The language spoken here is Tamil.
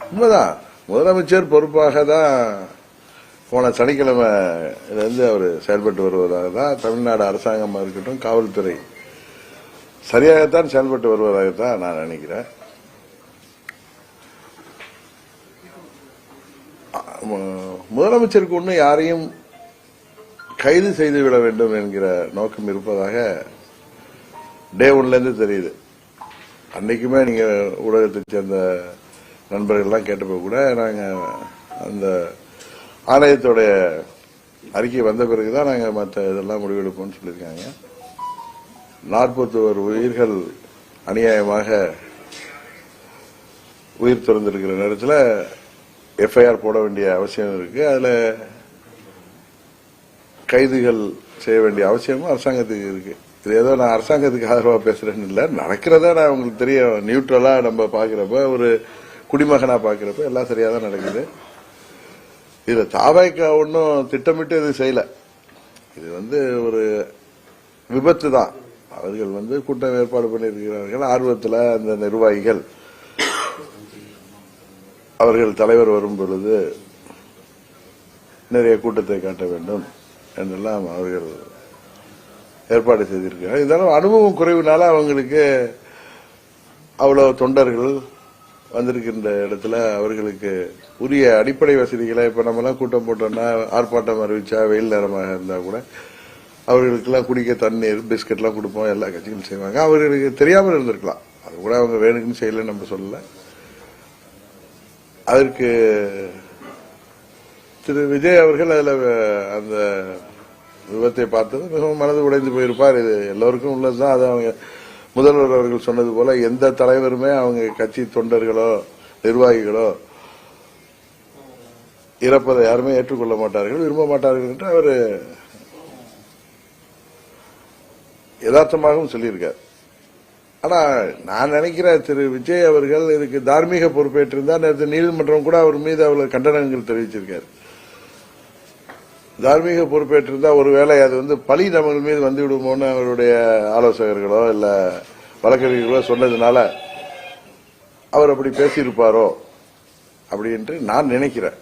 உண்மைதான். முதலமைச்சர் பொறுப்பாக தான் போன சனிக்கிழமை இருந்து அவர் செயல்பட்டு வருவதாக தான் தமிழ்நாடு அரசாங்கமாக இருக்கட்டும், காவல்துறை சரியாகத்தான் செயல்பட்டு வருவதாகத்தான் நான் நினைக்கிறேன். முதலமைச்சருக்கு ஒன்றும் யாரையும் கைது செய்துவிட வேண்டும் என்கிற நோக்கம் இருப்பதாக டே ஒன்ல இருந்து தெரியுது. அன்னைக்குமே நீங்க ஊடகத்தை சேர்ந்த நண்பர்கள்லாம் கேட்டப்போ கூட நாங்க அந்த ஆணையத்தோடைய அறிக்கை வந்த பிறகுதான் நாங்க மற்ற இதெல்லாம் முடிவெடுப்போம்னு சொல்லியிருக்காங்க. 41 உயிர்கள் அநியாயமாக உயிர் திறந்திருக்கிற நேரத்தில் எஃப்ஐஆர் போட வேண்டிய அவசியம் இருக்கு. அதுல கைதுகள் செய்ய வேண்டிய அவசியமும் அரசாங்கத்துக்கு இருக்கு. இது ஏதோ நான் அரசாங்கத்துக்கு ஆதரவா பேசுறேன்னு இல்ல, நடக்கிறதா நான் உங்களுக்கு தெரியும். நியூட்ரலா நம்ம பாக்குறப்ப, ஒரு குடிமகனா பாக்குறப்ப எல்லாம் சரியா தான் நடக்குது. இதுல தாவேக்கா ஒன்னும் திட்டமிட்டு இது செய்யல. இது ஒரு விபத்து தான். அவர்கள் கூட்டம் ஏற்பாடு பண்ணியிருக்கிறார்கள். ஆர்வத்தில் அந்த நிர்வாகிகள் அவர்கள் தலைவர் வரும் பொழுது நிறைய கூட்டத்தை காட்ட வேண்டும் என்றெல்லாம் அவர்கள் ஏற்பாடு செய்திருக்கிறார்கள். இருந்தாலும் அனுபவம் குறைவுனால அவங்களுக்கு அவ்வளவு தொண்டர்கள் வந்திருக்கின்ற இடத்துல அவர்களுக்கு உரிய அடிப்படை வசதிகளை, இப்ப நம்ம எல்லாம் கூட்டம் போட்டோம்னா ஆர்ப்பாட்டம் அறிவிச்சா வெயில் நேரமாக இருந்தா கூட அவர்களுக்கெல்லாம் குடிக்க தண்ணீர், பிஸ்கட் எல்லாம் கொடுப்போம், எல்லா கட்சிகளும் செய்வாங்க. அவர்களுக்கு தெரியாமல் இருந்திருக்கலாம். அது கூட அவங்க வேணுக்குன்னு செய்யல, நம்ம சொல்லல. அதற்கு திரு விஜய் அவர்கள் அதுல அந்த விபத்தை பார்த்தது மிகவும் மனது உடைந்து போயிருப்பார். இது எல்லோருக்கும் உள்ளதுதான். அது அவங்க முதல்வர் அவர்கள் சொன்னது போல எந்த தலைவருமே அவங்க கட்சி தொண்டர்களோ நிர்வாகிகளோ இறப்பதை யாருமே ஏற்றுக்கொள்ள மாட்டார்கள், விரும்ப மாட்டார்கள் என்று அவர் யதார்த்தமாகவும் சொல்லியிருக்கார். ஆனா நான் நினைக்கிறேன் திரு விஜய் அவர்கள் இதுக்கு தார்மீக பொறுப்பேற்றிருந்தார். நேற்று நீதிமன்றம் கூட அவர் மீது அவ்வளவு கண்டனங்கள் தெரிவிச்சிருக்காரு. தார்மீக பொறுப்பேற்றிருந்தா ஒருவேளை அது பழி நம்ம மீது வந்து விடுமோன்னு அவருடைய ஆலோசகர்களோ இல்ல வழக்கறிஞர்களோ சொன்னதுனால அவர் அப்படி பேசியிருப்பாரோ அப்படி என்று நான் நினைக்கிறேன்.